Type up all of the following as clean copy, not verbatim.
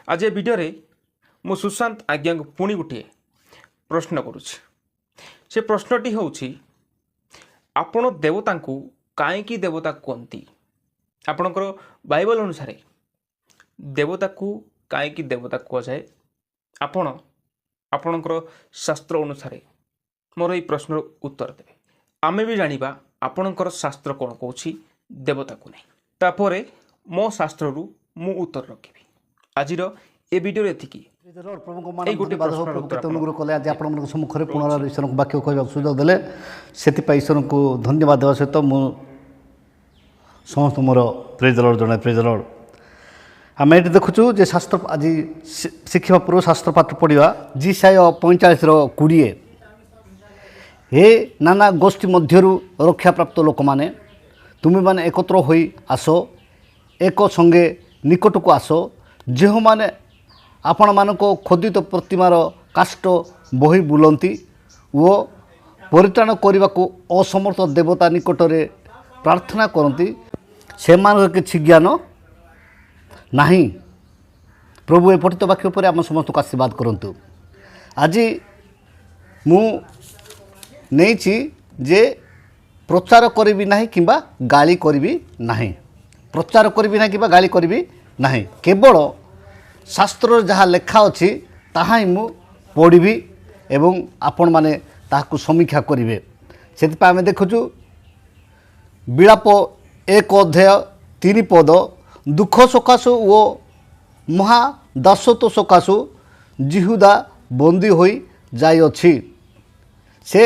आज ए भिडियो मु सुशांत आज्ञा को पुणी गोटे प्रश्न करुच्ची से प्रश्नटी हूँ आपण देवता को कहीं देवता कहती आपणकर बाइबल अनुसार देवता को कहीं देवता कहुए आपण आपणकर शास्त्र अनुसार मोर ये प्रश्न उत्तर देवे आमे भी जानिबा आपणकर शास्त्र कौन कहूँ देवता को नहीं तापर मो शास्त्र मु उत्तर रखी आज ए भिडियो एतिकी अनुग्रह कले आज आप सम्मुखें पुनर ईश्वर को वाक्य कहवा सुजोग देले से ईश्वर को धन्यवाद देवा सहित मु समस्त मोर प्रेज लॉर्ड जन प्रेज लॉर्ड आम ये देखुचु जे शास्त्र आज शिक्षा पूर्व शास्त्र पाठ पढ़ा जिसाय 45:20 हे नाना गोष्ठी मध्यरु रक्षा प्राप्त लोक माने तुम्हें माने एकत्र होई आसो एक संगे निकट को आस जो माने आपण मानक खोदित प्रतिमार काष्ट बही बुलती वो परित्राण करने को असमर्थ देवता निकट में प्रार्थना करती से किसी ज्ञान नहीं प्रभु ए पठित वाक्य पर आम समस्त को आशीर्वाद करंतु आज मु नहीं जे प्रचार करी ना कि गाली करी ना प्रचार करी ना कि गाली करी ना केवल शास्त्र जहाँ लेखा अच्छी ताहा ही मु पढ़ी एवं आपण माने ताहाकु समीक्षा करेंगे से आम देखुचु विलाप 1:3 पद दुख सकाशु वो महादासत्व सकाशु जिहुदा बंदी हो जाइछि से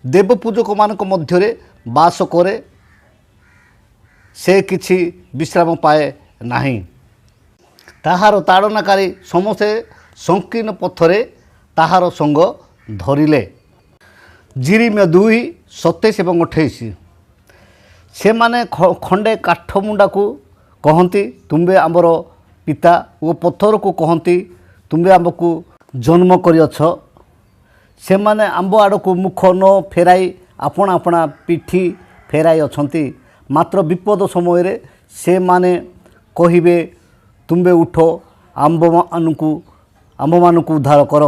देवपूजक मानक मध्यरे बास करे से किछि विश्राम पाए नहीं ताहार ताड़नाकारी समस्ते संकीर्ण पथरे ताहार संग धरिले जिरिमिया 2:27-28 से माने खंडे काठमुंडा को कहती तुम्बे आमर पिता वो पत्थर को कहती तुम्बे आमको जन्म करियछ से माने आंब आड़ को मुख न फेराई आपण आपणा पिठी फेराई अछंती मात्र विपद समय रे से माने कहिबे तुम्बे उठ आंब मानू उद्धार कर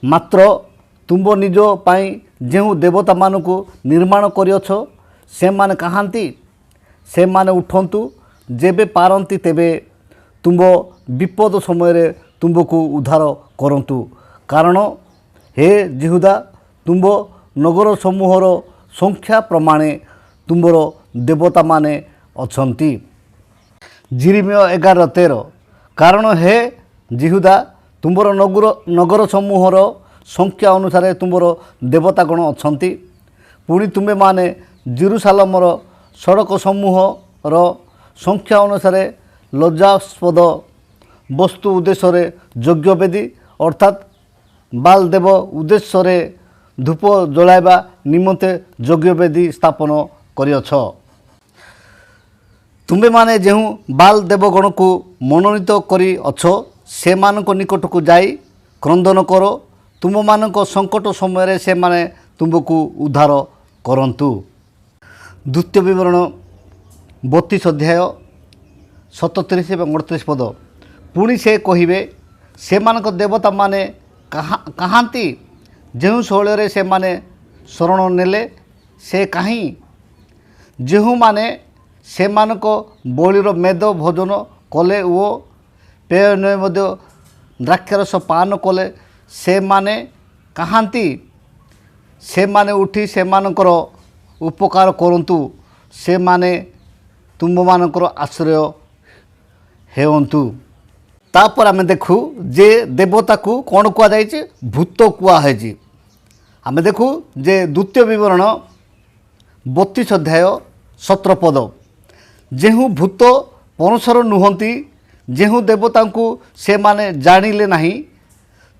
मात्र तुम्ब निज पाई जो देवता मानू निर्माण करियछ से माने कहांती से माने उठंतु जेबे पारंती तेबे तुम्ब विपद समय रे तुम्ब को उद्धार करंतु कारण हे जिहुदा तुम्ब नगर समूहर संख्या प्रमाणे तुम्बर देवता माने अछंती जिरिमिया 11:13 कारण हे जिहुदा तुम्बर नगर समूहर संख्या अनुसार तुम्बर देवतागण अछंती पुणी तुम्बे माने जेरुसालेमर सड़क समूहर संख्या अनुसार लज्जास्पद वस्तु उद्देश्य यज्ञवेदी अर्थात बाल देव उद्देश्य धूप जलाइबा निमंते यज्ञवेदी स्थापन करियछ तुम्बे माने जो बाल देवगण को मनोनीत करी अछ से मानक निकट को जाई क्रंदन करो तुम मानक संकट समय से माने तुमको उद्धार करंतु द्वितीय विवरण 32:37 पद पुणी से कहिबे से मानक देवता माने कहांती जो शैल से माने शरण नेले से कहीं जो माने से मानक बलिर मेद भोजन कले वो पेय नय मध्य द्राक्षारस पान कले से माने कहांती से माने उठी से मानकर उपकार करंतु से माने तुम मानकर आश्रय हेउंतु तापर आम देखु जे देवता को कौन कुआ जाइए भूत कुआ है आम देखु जे द्वितीय विवरण 32:17 पद जेहू भूत परमेश्वर नुहंती जेहू देवता को से माने जानिले नहीं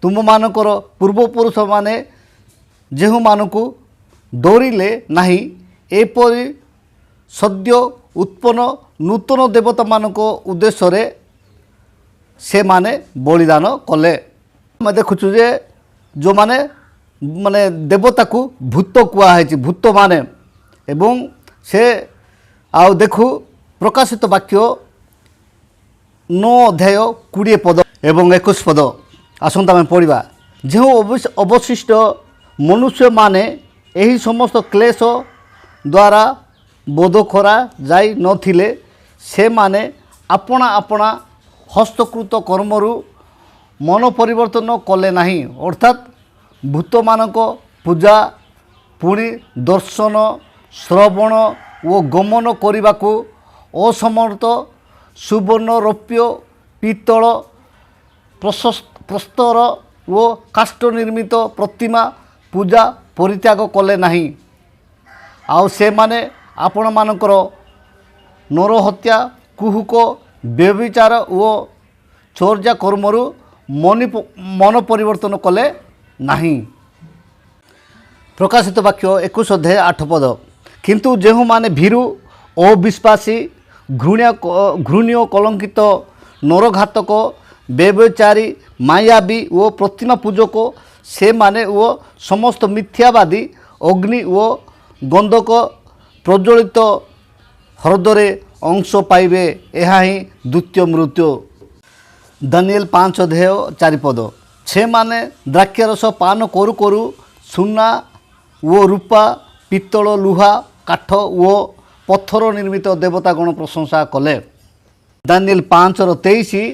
तुम मानकर पूर्वपुरुष माने जेहू मानकु डोरिले नहीं एपरि सद्य उत्पन्न नूतन देवता मानक उद्देश्य से माने बलिदान कले मैं देखुचु जे जो माने माने देवता को भूत कुआ है भूत माने एवं से आउ देखु प्रकाशित वाक्य 9 ଅଧ୍ୟାୟ 20 ପଦ ଏବଂ 21 ପଦ ଆସନ୍ତୁ ଆମେ ପଢ଼ିବା। ଯେଉଁ ଅବଶିଷ୍ଟ ମନୁଷ୍ୟମାନେ ଏହି ସମସ୍ତ କ୍ଲେଶ ଦ୍ୱାରା ବୋଧ କରାଯାଇ ନଥିଲେ ସେମାନେ ଆପଣା ଆପଣା ହସ୍ତକୃତ କର୍ମରୁ ମନ ପରିବର୍ତ୍ତନ କଲେ ନାହିଁ, ଅର୍ଥାତ୍ ଭୂତମାନଙ୍କ ପୂଜା, ପୁଣି ଦର୍ଶନ, ଶ୍ରବଣ ଓ ଗମନ କରିବାକୁ ଅସମର୍ଥ, ସୁବର୍ଣ୍ଣ, ରୌପ୍ୟ, ପିତ୍ତଳ, ପ୍ରସ୍ତର ଓ କାଷ୍ଠ ନିର୍ମିତ ପ୍ରତିମା ପୂଜା ପରିତ୍ୟାଗ କଲେ ନାହିଁ। ଆଉ ସେମାନେ ଆପଣମାନଙ୍କର ନରହତ୍ୟା, କୁହୁକ, ବ୍ୟଭିଚାର ଓ ଚର୍ଯ୍ୟା କର୍ମରୁ ମନ ପରିବର୍ତ୍ତନ କଲେ ନାହିଁ। ପ୍ରକାଶିତ ବାକ୍ୟ 21 ଅଧ୍ୟାୟ 8 ପଦ। କିନ୍ତୁ ଯେଉଁମାନେ ଭୀରୁ, ଅବିଶ୍ୱାସୀ, ଘୃଣ୍ୟ, କଳଙ୍କିତ, ନରଘାତକ, ବ୍ୟଭିଚାରୀ, ମାୟାବୀ ଓ ପ୍ରତିମା ପୂଜକ ସେମାନେ ଓ ସମସ୍ତ ମିଥ୍ୟାବାଦୀ ଅଗ୍ନି ଓ ଗନ୍ଧକ ପ୍ରଜ୍ୱଳିତ ହ୍ରଦରେ ଅଂଶ ପାଇବେ। ଏହା ହିଁ ଦ୍ୱିତୀୟ ମୃତ୍ୟୁ। ଦାନିଏଲ 5 ଅଧ୍ୟାୟ 4 ପଦ। ସେମାନେ ଦ୍ରାକ୍ଷାରସ ପାନ କରୁ କରୁ ସୁନା ଓ ରୂପା, ପିତ୍ତଳ, ଲୁହା, କାଠ ଓ ପଥର ନିର୍ମିତ ଦେବତାଗଣ ପ୍ରଶଂସା କଲେ। ଦାନିଏଲ 5:23।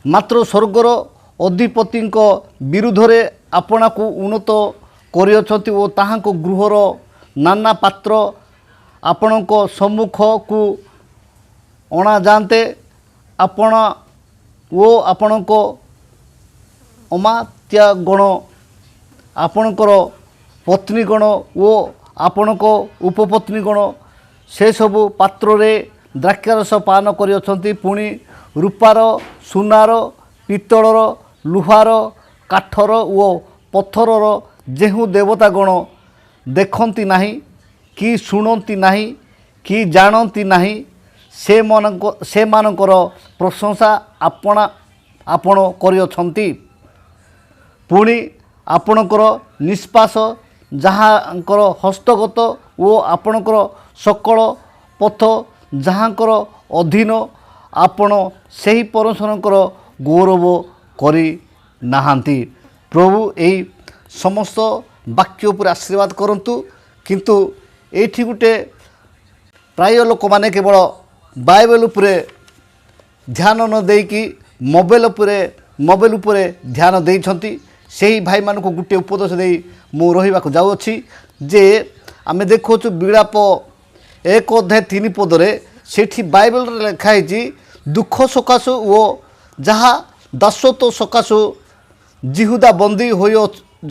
ମାତ୍ର ସ୍ୱର୍ଗର ଅଧିପତିଙ୍କ ବିରୁଦ୍ଧରେ ଆପଣାକୁ ଉନ୍ନତ କରିଅଛନ୍ତି ଓ ତାହାଙ୍କ ଗୃହର ନାନା ପାତ୍ର ଆପଣଙ୍କ ସମ୍ମୁଖକୁ ଅଣାଯାନ୍ତେ ଆପଣ ଓ ଆପଣଙ୍କ ଅମାତ୍ୟାଗଣ, ଆପଣଙ୍କର ପତ୍ନୀଗଣ ଓ ଆପଣଙ୍କ ଉପପତ୍ନୀଗଣ ସେସବୁ ପାତ୍ରରେ ଦ୍ରାକ୍ଷାରସ ପାନ କରିଅଛନ୍ତି। ପୁଣି ରୂପାର, ସୁନାର, ପିତ୍ତଳର, ଲୁହାର, କାଠର ଓ ପଥରର ଯେଉଁ ଦେବତାଗଣ ଦେଖନ୍ତି ନାହିଁ, କି ଶୁଣନ୍ତି ନାହିଁ, କି ଜାଣନ୍ତି ନାହିଁ, ସେମାନଙ୍କର ପ୍ରଶଂସା ଆପଣ କରିଅଛନ୍ତି। ପୁଣି ଆପଣଙ୍କର ନିଷ୍ପାସ, ଯାହାଙ୍କର ହସ୍ତଗତ ଓ ଆପଣଙ୍କର ସକଳ ପଥ ଯାହାଙ୍କର ଅଧୀନ, ଆପଣ ସେହି ପରମେଶ୍ୱରଙ୍କର ଗୌରବ କରି ନାହାନ୍ତି। ପ୍ରଭୁ ଏହି ସମସ୍ତ ବାକ୍ୟ ଉପରେ ଆଶୀର୍ବାଦ କରନ୍ତୁ। କିନ୍ତୁ ଏଇଠି ଗୋଟେ ପ୍ରାୟ ଲୋକମାନେ କେବଳ ବାଇବେଲ ଉପରେ ଧ୍ୟାନ ନ ଦେଇକି ମୋବାଇଲ ଉପରେ ଧ୍ୟାନ ଦେଇଛନ୍ତି। ସେହି ଭାଇମାନଙ୍କୁ ଗୋଟିଏ ଉପଦେଶ ଦେଇ ମୁଁ ରହିବାକୁ ଯାଉଅଛି ଯେ ଆମେ ଦେଖୁଛୁ ବିଳାପ 1 ଅଧ୍ୟାୟ 3 ପଦରେ ସେଠି ବାଇବେଲରେ ଲେଖା ହେଇଛି, ଦୁଃଖ ସକାଶୁ ଓ ଯାହା ଦାସତ୍ୱ ସକାଶୁ ଜିହୁଦା ବନ୍ଦୀ ହୋଇ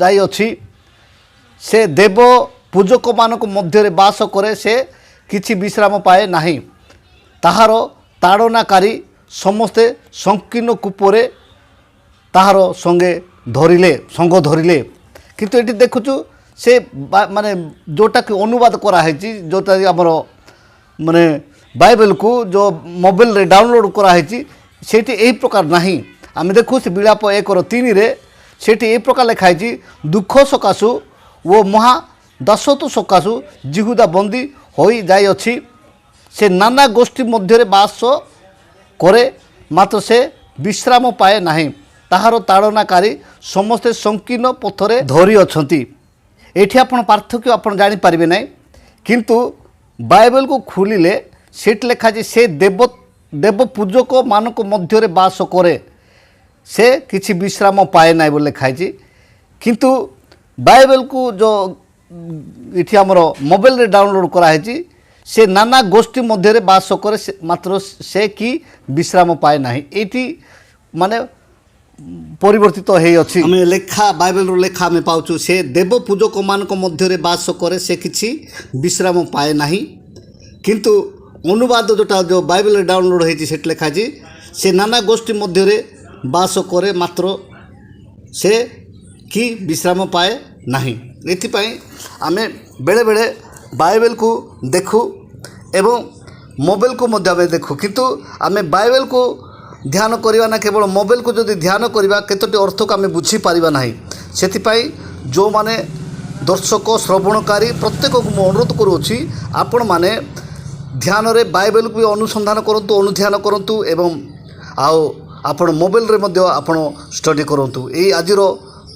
ଯାଇଅଛି, ସେ ଦେବ ପୂଜକମାନଙ୍କ ମଧ୍ୟରେ ବାସ କରେ, ସେ କିଛି ବିଶ୍ରାମ ପାଏ ନାହିଁ। ତାହାର ତାଡ଼ନାକାରୀ ସମସ୍ତେ ସଂକୀର୍ଣ୍ଣ କୂପରେ ତାହାର ସଙ୍ଗ ଧରିଲେ। କିନ୍ତୁ ଏଠି ଦେଖୁଛୁ ସେ ମାନେ ଯେଉଁଟାକି ଅନୁବାଦ କରାହେଇଛି, ଯେଉଁଟାକି ଆମର ମାନେ ବାଇବେଲକୁ ଯେଉଁ ମୋବାଇଲରେ ଡାଉନଲୋଡ଼ କରାହେଇଛି, ସେଇଠି ଏହି ପ୍ରକାର ନାହିଁ। ଆମେ ଦେଖୁ ସେ ବିଳାପ 1:3 ସେଇଠି ଏହି ପ୍ରକାର ଲେଖା ହେଇଛି, ଦୁଃଖ ସକାଶୁ ଓ ମହା ଦାସତ୍ୱ ସକାଶୁ ଜିହୁଦା ବନ୍ଦୀ ହୋଇଯାଇଅଛି, ସେ ନାନା ଗୋଷ୍ଠୀ ମଧ୍ୟରେ ବାସ କରେ, ମାତ୍ର ସେ ବିଶ୍ରାମ ପାଏ ନାହିଁ। ତାହାର ତାଡ଼ନାକାରୀ ସମସ୍ତେ ସଂକୀର୍ଣ୍ଣ ପଥରେ ଧରିଅଛନ୍ତି। ଏଠି ଆପଣ ପାର୍ଥକ୍ୟ ଆପଣ ଜାଣିପାରିବେ ନାହିଁ। କିନ୍ତୁ ବାଇବେଲକୁ ଖୋଲିଲେ ସେଠି ଲେଖା ଅଛି, ସେ ଦେବ ପୂଜକମାନଙ୍କ ମଧ୍ୟରେ ବାସ କରେ, ସେ କିଛି ବିଶ୍ରାମ ପାଏ ନାହିଁ ବୋଲି ଲେଖା ହେଇଛି। କିନ୍ତୁ ବାଇବେଲକୁ ଯେଉଁ ଏଠି ଆମର ମୋବାଇଲରେ ଡାଉନଲୋଡ଼ କରାହେଇଛି, ସେ ନାନା ଗୋଷ୍ଠୀ ମଧ୍ୟରେ ବାସ କରେ, ମାତ୍ର ସେ କି ବିଶ୍ରାମ ପାଏ ନାହିଁ। ଏଇଠି ମାନେ ପରିବର୍ତ୍ତିତ ହେଇଅଛି। ଆମେ ବାଇବେଲର ଲେଖା ଆମେ ପାଉଛୁ, ସେ ଦେବ ପୂଜକମାନଙ୍କ ମଧ୍ୟରେ ବାସ କରେ, ସେ କିଛି ବିଶ୍ରାମ ପାଏ ନାହିଁ। କିନ୍ତୁ ଅନୁବାଦ ଯେଉଁ ବାଇବେଲରେ ଡାଉନଲୋଡ଼ ହେଇଛି ସେଠି ଲେଖା ଅଛି, ସେ ନାନା ଗୋଷ୍ଠୀ ମଧ୍ୟରେ ବାସ କରେ, ମାତ୍ର ସେ କି ବିଶ୍ରାମ ପାଏ ନାହିଁ। ଏଥିପାଇଁ ଆମେ ବେଳେବେଳେ ବାଇବେଲକୁ ଦେଖୁ ଏବଂ ମୋବାଇଲକୁ ମଧ୍ୟ ଆମେ ଦେଖୁ, କିନ୍ତୁ ଆମେ ବାଇବେଲକୁ ଧ୍ୟାନ କରିବା ନା କେବଳ ମୋବାଇଲକୁ ଯଦି ଧ୍ୟାନ କରିବା କେତୋଟି ଅର୍ଥକୁ ଆମେ ବୁଝିପାରିବା ନାହିଁ। ସେଥିପାଇଁ ଯେଉଁମାନେ ଦର୍ଶକ, ଶ୍ରବଣକାରୀ ପ୍ରତ୍ୟେକକୁ ମୁଁ ଅନୁରୋଧ କରୁଅଛି, ଆପଣମାନେ ଧ୍ୟାନରେ ବାଇବେଲକୁ ବି ଅନୁସନ୍ଧାନ କରନ୍ତୁ, ଅନୁଧ୍ୟାନ କରନ୍ତୁ ଏବଂ ଆଉ ଆପଣ ମୋବାଇଲରେ ମଧ୍ୟ ଆପଣ ଷ୍ଟଡ଼ି କରନ୍ତୁ। ଏଇ ଆଜିର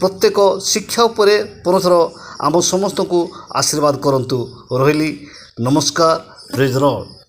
ପ୍ରତ୍ୟେକ ଶିକ୍ଷା ଉପରେ ପୁନଃଥର ଆମ ସମସ୍ତଙ୍କୁ ଆଶୀର୍ବାଦ କରନ୍ତୁ। ରହିଲି, ନମସ୍କାର, ପ୍ରେଜ୍ ଦ ଲର୍ଡ।